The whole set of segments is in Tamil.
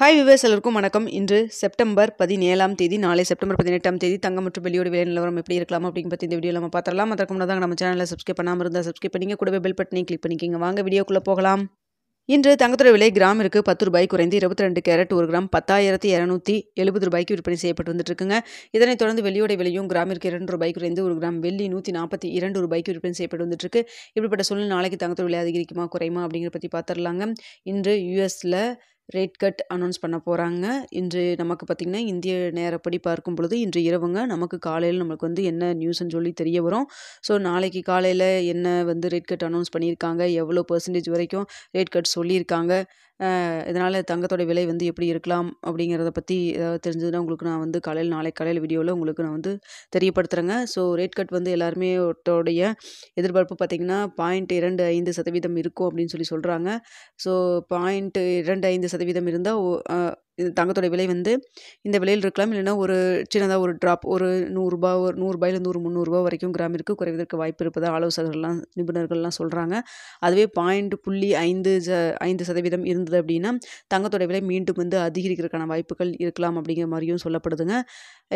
ஹாய் வியூவர்ஸ் எல்லாருக்கும் வணக்கம். இன்று செப்டம்பர் 17ஆம் தேதி, நாளை செப்டம்பர் 18ஆம் தேதி தங்கம் மற்றும் வெள்ளியோட விலை நிலவரம் எப்படி இருக்கலாம் அப்படின்னு பற்றி இந்த வீடியோவில் நம்ம பார்த்துடலாம். அதற்கு முன்னதாக நம்ம சேனலை சப்ஸ்கிரைப் பண்ணாமல் இருந்தால் சப்ஸ்கிரைப் பண்ணிங்க, கூடவே பெல் பட்டனையும் கிளிக் பண்ணிக்கிங்க. வாங்க வீடியோக்குள்ளே போகலாம். இன்று தங்கத்தோட விலை கிராமிற்கு 10 ரூபாய் குறைந்து 22 கேரட் 1 கிராம் 10,270 ரூபாய்க்கு விற்பனை செய்யப்பட்டு வந்துட்டு இருக்குங்க. இதனைத் தொடர்ந்து வெள்ளியோட விலையும் கிராமிற்கு 2 ரூபாய் குறைந்து 1 கிராம் வெள்ளி 142 ரூபாய்க்கு விற்பனை செய்யப்பட்டு வந்துட்டு இருக்கு. இப்படிப்பட்ட சூழ்நிலை நாளைக்கு தங்கத்தோட விலை அதிகரிக்குமா குறையுமா அப்படிங்கிற பற்றி பார்த்துடலாங்க. இன்று யூஎஸ்ல ரேட் கட் அனௌன்ஸ் பண்ண போகிறாங்க. இன்று நமக்கு பார்த்திங்கன்னா இந்திய நேரப்படி பார்க்கும் பொழுது இன்று இரவுங்க நமக்கு காலையில் நம்மளுக்கு வந்து என்ன நியூஸ்ன்னு சொல்லி தெரிய வரும். ஸோ நாளைக்கு காலையில் என்ன வந்து ரேட் கட் அனௌன்ஸ் பண்ணியிருக்காங்க, எவ்வளோ % வரைக்கும் ரேட் கட் சொல்லியிருக்காங்க, இதனால் தங்கத்தோட விலை வந்து எப்படி இருக்கலாம் அப்படிங்கிறத பற்றி ஏதாவது தெரிஞ்சதுன்னா உங்களுக்கு நான் வந்து நாளைக்கு காலையில் வீடியோவில் உங்களுக்கு நான் வந்து தெரியப்படுத்துகிறேங்க. ஸோ ரேட் கட் வந்து எல்லாருமே ஒருத்தோடைய எதிர்பார்ப்பு பார்த்திங்கன்னா 0.25% இருக்கும் அப்படின்னு சொல்லி சொல்கிறாங்க. ஸோ 0.25% இருந்தால் இது தங்கத்தோட விலை வந்து இந்த விலையில் இருக்கலாம். இல்லைன்னா ஒரு சின்னதாக ஒரு ட்ராப் ஒரு ₹100 ஒரு ₹100 ஒரு ₹300 வரைக்கும் கிராமிற்கு குறைவதற்கு வாய்ப்பு இருப்பதாக ஆலோசகர்கள்லாம் நிபுணர்கள்லாம் சொல்கிறாங்க. அதுவே 0.5% இருந்தது அப்படின்னா தங்கத்தோட விலை மீண்டும் வந்து அதிகரிக்கிறதுக்கான வாய்ப்புகள் இருக்கலாம் அப்படிங்கிற மாதிரியும் சொல்லப்படுதுங்க.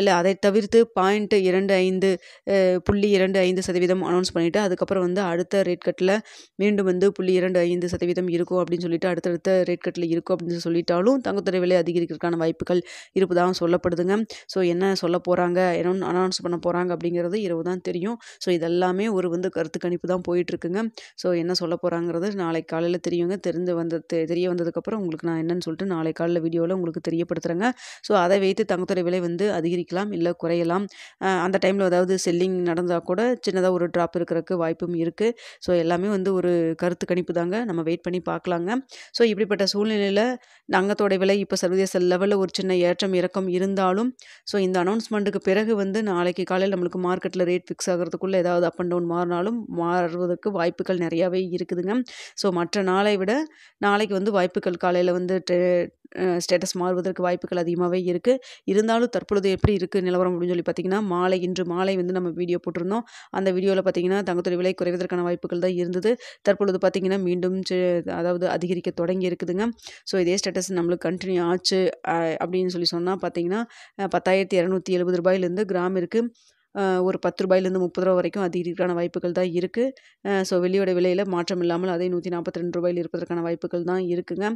இல்லை அதை தவிர்த்து 0.25% அனௌன்ஸ் பண்ணிவிட்டு அதுக்கப்புறம் வந்து அடுத்த ரேட் கட்டில் மீண்டும் வந்து 0.25% இருக்கும் அப்படின்னு சொல்லிட்டு அடுத்தடுத்த ரேட் கட்டில் இருக்கும் அப்படின்னு சொல்லிட்டாலும் தங்கத்தோட விலை அதிகரிக்கிறதுக்கான வாய்ப்புகள் இருப்பதாக சொல்லப்படுதுங்க. ஸோ என்ன சொல்ல போகிறாங்க, என்ன அனௌன்ஸ் பண்ண போகிறாங்க அப்படிங்கிறது இரவு தான் தெரியும். ஸோ இதெல்லாமே ஒரு வந்து கருத்து கணிப்பு தான் போயிட்டுருக்குங்க. ஸோ என்ன சொல்ல போகிறாங்கிறது நாளைக்கு காலையில் தெரியுங்க. தெரிய வந்ததுக்கப்புறம் உங்களுக்கு நான் என்னன்னு சொல்லிட்டு நாளை காலையில் வீடியோவில் உங்களுக்கு தெரியப்படுத்துகிறேங்க. ஸோ அதை வைத்து தங்கத்தோட விலை வந்து அதிகரிக்கலாம் இல்லை குறையலாம். அந்த டைமில் ஏதாவது செல்லிங் நடந்தால் கூட சின்னதாக ஒரு ட்ராப் இருக்கிறதுக்கு வாய்ப்பும் இருக்குது. ஸோ எல்லாமே வந்து ஒரு கருத்து கணிப்பு தாங்க, நம்ம வெயிட் பண்ணி பார்க்கலாங்க. ஸோ இப்படிப்பட்ட சூழ்நிலையில் தங்கத்தோட விலை இப்போ சர்வதேச லெவலில் ஒரு சின்ன ஏற்றம் இறக்கம் இருந்தாலும் ஸோ இந்த அனௌன்ஸ்மெண்ட்டுக்கு பிறகு வந்து நாளைக்கு காலையில் நம்மளுக்கு மார்க்கெட்டில் ரேட் ஃபிக்ஸ் ஆகிறதுக்குள்ளே ஏதாவது அப் அண்ட் டவுன் மாறினாலும் மாறுவதற்கு வாய்ப்புகள் நிறையாவே இருக்குதுங்க. ஸோ மற்ற நாளை விட நாளைக்கு வந்து வாய்ப்புகள் காலையில் வந்து ஸ்டேட்டஸ் மாறுவதற்கு வாய்ப்புகள் அதிகமாகவே இருக்குது. இருந்தாலும் தற்பொழுது எப்படி இருக்குது நிலவரம் அப்படின்னு சொல்லி பார்த்திங்கன்னா இன்று மாலை வந்து நம்ம வீடியோ போட்டிருந்தோம். அந்த வீடியோவில் பார்த்திங்கன்னா தங்கத்தோட விலை குறைவதற்கான வாய்ப்புகள் தான் இருந்தது. தற்பொழுது பார்த்திங்கன்னா மீண்டும் அதாவது அதிகரிக்க தொடங்கி இருக்குதுங்க. ஸோ இதே ஸ்டேட்டஸ் நம்மளுக்கு கண்டினியூ ஆச்சு அப்படின்னு சொல்லி சொன்னால் பார்த்திங்கன்னா 10,270 ரூபாயிலேருந்து கிராமிற்கு ஒரு 10 ரூபாயிலேருந்து 30 ரூபா வரைக்கும் அதிகரிக்கான வாய்ப்புகள் தான் இருக்குது. ஸோ வெள்ளியோட விலையில் மாற்றம் இல்லாமல் அதே 142 ரூபாயில் இருப்பதற்கான வாய்ப்புகள் தான் இருக்குங்க.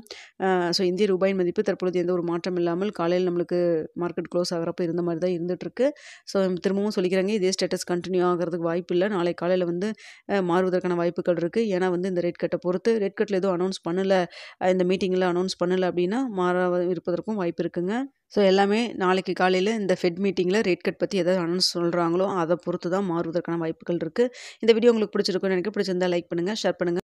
ஸோ இந்திய ரூபாயின் மதிப்பு தற்பொழுது எந்த ஒரு மாற்றம் இல்லாமல் காலையில் நம்மளுக்கு மார்க்கெட் க்ளோஸ் ஆகிறப்ப இருந்த மாதிரி தான் இருந்துகிட்ருக்கு. ஸோ திரும்பவும் சொல்லிக்கிறாங்க, இதே ஸ்டேட்டஸ் கண்டினியூ ஆகிறதுக்கு வாய்ப்பு இல்லை. நாளை காலையில் வந்து மாறுவதற்கான வாய்ப்புகள் இருக்குது. ஏன்னா வந்து இந்த ரேட் கட்டை பொறுத்து ரேட் கட்டில் எதுவும் அனௌன்ஸ் பண்ணலை, இந்த மீட்டிங்கில் அனௌன்ஸ் பண்ணலை அப்படின்னா இருப்பதற்கும் வாய்ப்பு இருக்குங்க. ஸோ எல்லாமே நாளைக்கு காலையில் இந்த ஃபெட் மீட்டிங்கில் ரேட் கட் பற்றி எதாவது அனௌன்ஸ் சொல்கிறாங்களோ அதை பொறுத்து தான் மாறுவதற்கான வாய்ப்புகள் இருக்குது. இந்த வீடியோ உங்களுக்கு பிடிச்சிருக்குன்னு நினைக்கிறேன். பிடிச்சிருந்தால் லைக் பண்ணுங்கள், ஷேர் பண்ணுங்கள்.